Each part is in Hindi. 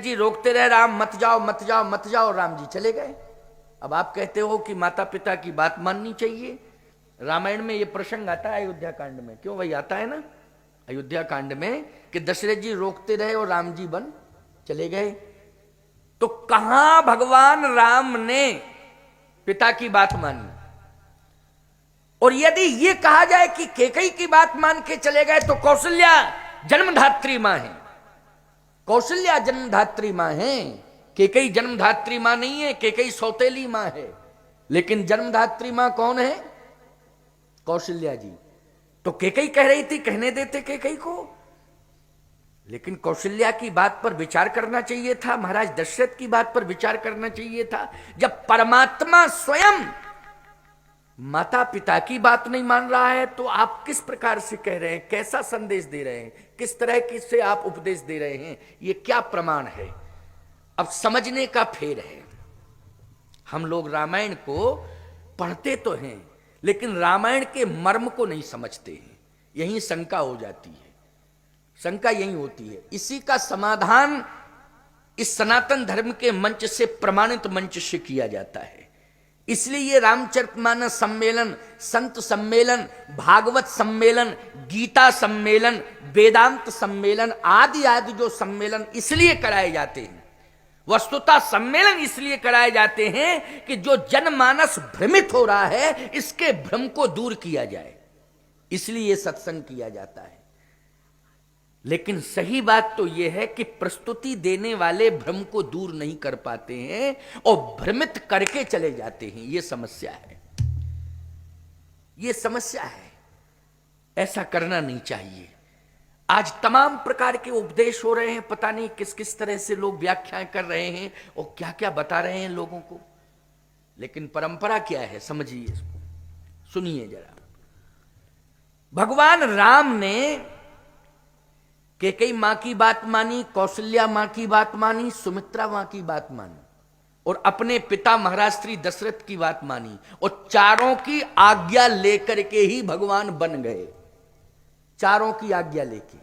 जी रोकते रहे, राम मत जाओ मत जाओ मत जाओ, राम जी चले गए। अब आप कहते हो कि माता पिता की बात माननी चाहिए। रामायण में ये प्रसंग आता है अयोध्या कांड में, क्यों भाई आता है ना अयोध्या कांड में, कि दशरथ जी रोकते रहे और राम जी वन चले गए। तो कहां भगवान राम ने पिता की बात मानी? और यदि ये कहा जाए कि कैकेयी की बात मान के चले गए, तो कौशल्या जन्मधात्री मां है, कौशल्या जन्मधात्री मां है, कैकेयी जन्मधात्री मां नहीं है, कैकेयी सौतेली मां है। लेकिन जन्मधात्री मां कौन है? कौशल्या जी। तो कैकेयी कह रही थी, कहने देते कैकेयी को, लेकिन कौशल्या की बात पर विचार करना चाहिए था, महाराज दशरथ की बात पर विचार करना चाहिए था। जब परमात्मा स्वयं माता पिता की बात नहीं मान रहा है, तो आप किस प्रकार से कह रहे हैं, कैसा संदेश दे रहे हैं, किस तरह की से आप उपदेश दे रहे हैं, ये क्या प्रमाण है? अब समझने का फेर है। हम लोग रामायण को पढ़ते तो हैं, लेकिन रामायण के मर्म को नहीं समझते हैं। यही शंका हो जाती है, शंका यही होती है। इसी का समाधान इस सनातन धर्म के मंच से, प्रमाणित मंच से किया जाता है। इसलिए ये रामचरितमानस सम्मेलन, संत सम्मेलन, भागवत सम्मेलन, गीता सम्मेलन, वेदांत सम्मेलन आदि आदि जो सम्मेलन इसलिए कराए जाते हैं, वस्तुतः सम्मेलन इसलिए कराए जाते हैं कि जो जनमानस भ्रमित हो रहा है, इसके भ्रम को दूर किया जाए, इसलिए ये सत्संग किया जाता है। लेकिन सही बात तो यह है कि प्रस्तुति देने वाले भ्रम को दूर नहीं कर पाते हैं और भ्रमित करके चले जाते हैं। यह समस्या है, यह समस्या है। ऐसा करना नहीं चाहिए। आज तमाम प्रकार के उपदेश हो रहे हैं, पता नहीं किस किस तरह से लोग व्याख्याएं कर रहे हैं और क्या क्या बता रहे हैं लोगों को, लेकिन परंपरा क्या है समझिए इसको, सुनिए जरा। भगवान राम ने कैकेयी मां की बात मानी, कौशल्या मां की बात मानी, सुमित्रा मां की बात मानी, और अपने पिता महाराज श्री दशरथ की बात मानी, और चारों की आज्ञा लेकर के ही भगवान बन गए, चारों की आज्ञा लेके।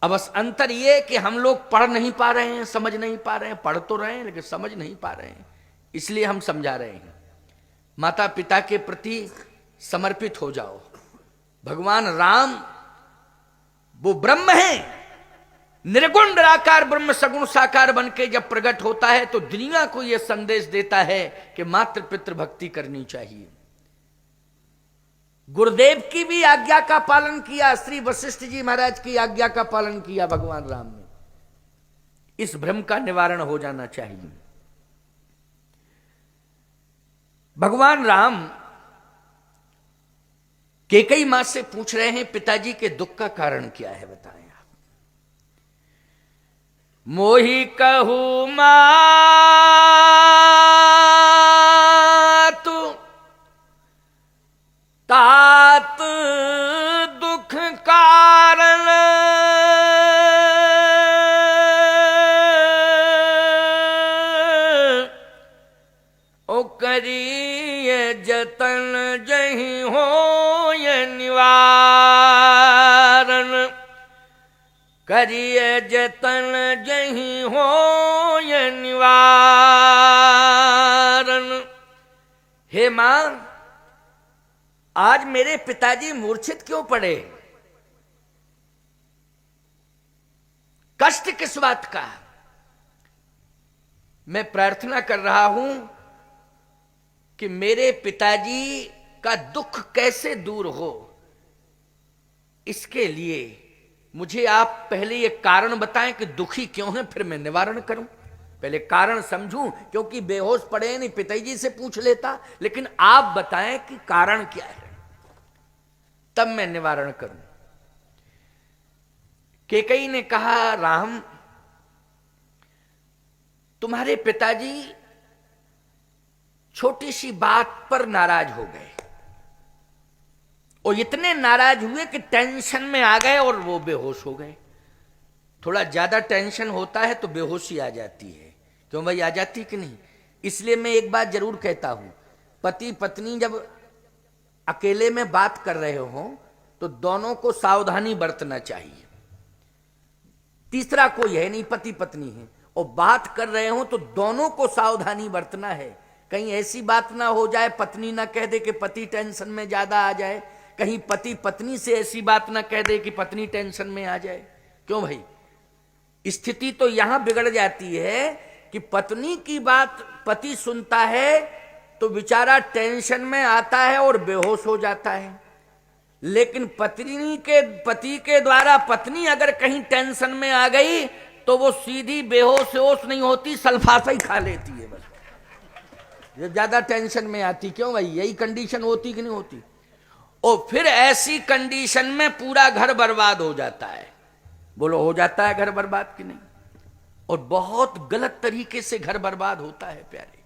अब बस अंतर यह कि हम लोग पढ़ नहीं पा रहे हैं, समझ नहीं पा रहे हैं, पढ़ तो रहे हैं लेकिन समझ नहीं पा रहे हैं, इसलिए हम समझा रहे हैं। माता पिता के प्रति समर्पित हो जाओ। भगवान राम वो ब्रह्म है, निर्गुण निराकार ब्रह्म सगुण साकार बन के जब प्रकट होता है, तो दुनिया को यह संदेश देता है कि मातृ पितृ भक्ति करनी चाहिए। गुरुदेव की भी आज्ञा का पालन किया, श्री वशिष्ठ जी महाराज की आज्ञा का पालन किया भगवान राम ने। इस भ्रम का निवारण हो जाना चाहिए। भगवान राम कैकेयी मां से पूछ रहे हैं, पिताजी के दुख का कारण क्या है, बताएं आप। मोहि कहू मातु तात दुख कारण, ओ करिए जतन जहि हो निवारण, करिए जतन जहि हो निवारण। हे मां, आज मेरे पिताजी मूर्छित क्यों पड़े? कष्ट किस बात का? मैं प्रार्थना कर रहा हूं कि मेरे पिताजी का दुख कैसे दूर हो, इसके लिए मुझे आप पहले ये कारण बताएं कि दुखी क्यों है, फिर मैं निवारण करूं। पहले कारण समझूं, क्योंकि बेहोश पड़े नहीं, पिताजी से पूछ लेता, लेकिन आप बताएं कि कारण क्या है, तब मैं निवारण करूं। कैकेयी ने कहा, राम तुम्हारे पिताजी छोटी सी बात पर नाराज हो गए, और इतने नाराज हुए कि टेंशन में आ गए और वो बेहोश हो गए। थोड़ा ज्यादा टेंशन होता है तो बेहोशी आ जाती है, क्यों भाई, आ जाती कि नहीं? इसलिए मैं एक बात जरूर कहता हूं, पति पत्नी जब अकेले में बात कर रहे हो तो दोनों को सावधानी बरतना चाहिए। तीसरा कोई है नहीं, पति पत्नी है, और बात कर रहे हो तो दोनों को सावधानी बरतना है। कहीं ऐसी बात ना हो जाए, पत्नी ना कह दे कि पति टेंशन में ज्यादा आ जाए, कहीं पति पत्नी से ऐसी बात ना कह दे कि पत्नी टेंशन में आ जाए। क्यों भाई? स्थिति तो यहां बिगड़ जाती है कि पत्नी की बात पति सुनता है तो बेचारा टेंशन में आता है और बेहोश हो जाता है, लेकिन पति के द्वारा पत्नी अगर कहीं टेंशन में आ गई तो वो सीधी बेहोश होश नहीं होती, सल्फासा ही खा लेती है बस, जब ज्यादा टेंशन में आती। क्यों भाई? यही कंडीशन होती कि नहीं होती? और फिर ऐसी कंडीशन में पूरा घर बर्बाद हो जाता है। बोलो, हो जाता है घर बर्बाद कि नहीं? और बहुत गलत तरीके से घर बर्बाद होता है प्यारे।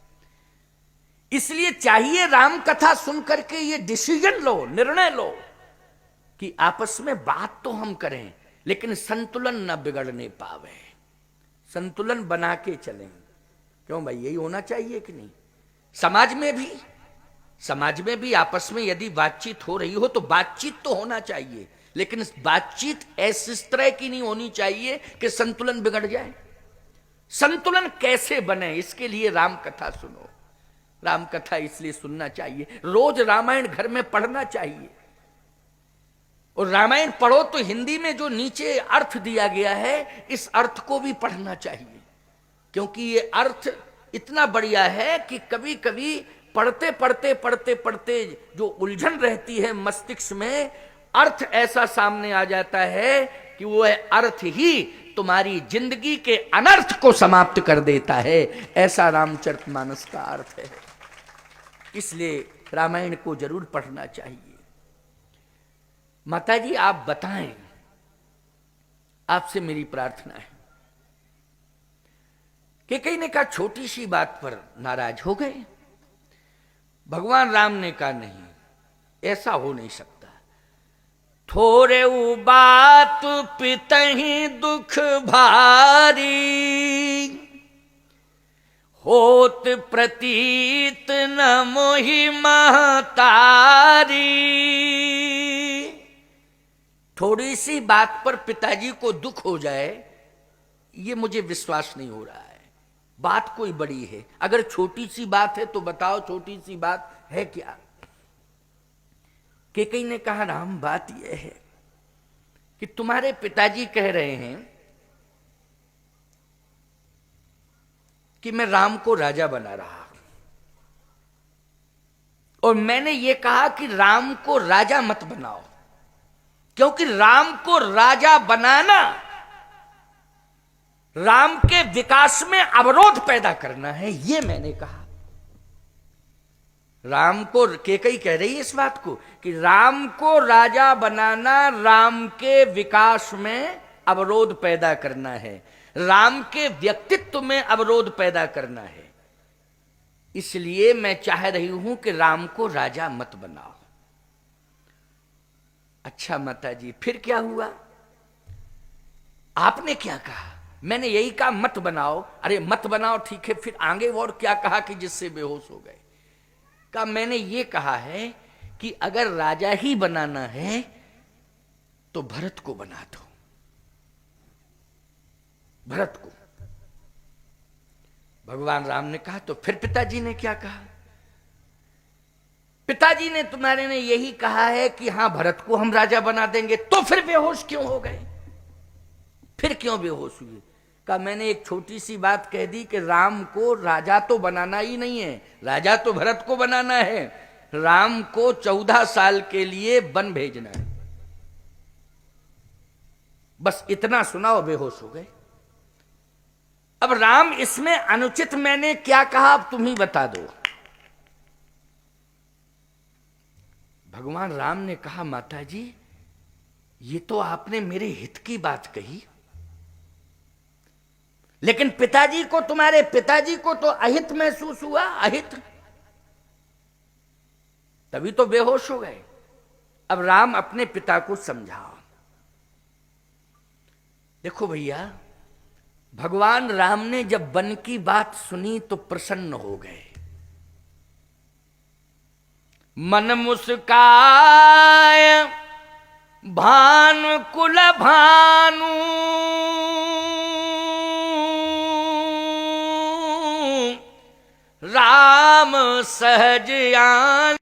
इसलिए चाहिए राम कथा सुन करके ये डिसीजन लो, निर्णय लो कि आपस में बात तो हम करें लेकिन संतुलन न बिगड़ने पावे, संतुलन बना के चलें। क्यों भाई? यही होना चाहिए कि नहीं? समाज में भी आपस में यदि बातचीत हो रही हो तो बातचीत तो होना चाहिए, लेकिन बातचीत इस तरह की नहीं होनी चाहिए कि संतुलन बिगड़ जाए। संतुलन कैसे बने, इसके लिए राम कथा सुनो। राम कथा इसलिए सुनना चाहिए, रोज रामायण घर में पढ़ना चाहिए। और रामायण पढ़ो तो हिंदी में जो नीचे अर्थ दिया गया है, इस अर्थ को भी पढ़ना चाहिए, क्योंकि ये अर्थ इतना बढ़िया है कि कभी कभी पढ़ते पढ़ते पढ़ते पढ़ते जो उलझन रहती है मस्तिष्क में, अर्थ ऐसा सामने आ जाता है कि वो अर्थ ही तुम्हारी जिंदगी के अनर्थ को समाप्त कर देता है। ऐसा रामचरितमानस का अर्थ है। इसलिए रामायण को जरूर पढ़ना चाहिए। माता जी आप बताएं, आपसे मेरी प्रार्थना है कि कहीं ने कहा छोटी सी बात पर नाराज हो गए। भगवान राम ने कहा नहीं, ऐसा हो नहीं सकता। थोरे बात पितहि दुख भारी, होत प्रतीत न मोहि महतारी। थोड़ी सी बात पर पिताजी को दुख हो जाए, ये मुझे विश्वास नहीं हो रहा है। बात कोई बड़ी है, अगर छोटी सी बात है तो बताओ छोटी सी बात है क्या? केकई ने कहा राम, बात यह है कि तुम्हारे पिताजी कह रहे हैं कि मैं राम को राजा बना रहा, और मैंने ये कहा कि राम को राजा मत बनाओ, क्योंकि राम को राजा बनाना राम के विकास में अवरोध पैदा करना है, ये मैंने कहा। राम को, केकई कह रही है इस बात को कि राम को राजा बनाना राम के विकास में अवरोध पैदा करना है, राम के व्यक्तित्व में अवरोध पैदा करना है। इसलिए मैं चाह रही हूं कि राम को राजा मत बनाओ। अच्छा माता जी, फिर क्या हुआ? आपने क्या कहा? मैंने यही कहा मत बनाओ। अरे मत बनाओ ठीक है, फिर आगे और क्या कहा कि जिससे बेहोश हो गए? कहा मैंने ये कहा है कि अगर राजा ही बनाना है तो भरत को बना दो, भरत को। भगवान राम ने कहा तो फिर पिताजी ने क्या कहा? पिताजी ने तुम्हारे ने यही कहा है कि हां भरत को हम राजा बना देंगे। तो फिर बेहोश क्यों हो गए? फिर क्यों बेहोश हुए? कहा मैंने एक छोटी सी बात कह दी कि राम को राजा तो बनाना ही नहीं है, राजा तो भरत को बनाना है। राम को 14 साल के लिए वन भेजना है, बस इतना सुना और बेहोश हो गए। अब राम इसमें अनुचित मैंने क्या कहा, अब तुम ही बता दो। भगवान राम ने कहा माता जी, ये तो आपने मेरे हित की बात कही, लेकिन पिताजी को, तुम्हारे पिताजी को तो अहित महसूस हुआ, अहित, तभी तो बेहोश हो गए। अब राम अपने पिता को समझाओ। देखो भैया, भगवान राम ने जब वन की बात सुनी तो प्रसन्न हो गए। मन मुस्काय भानु कुल भानु, राम सहज आन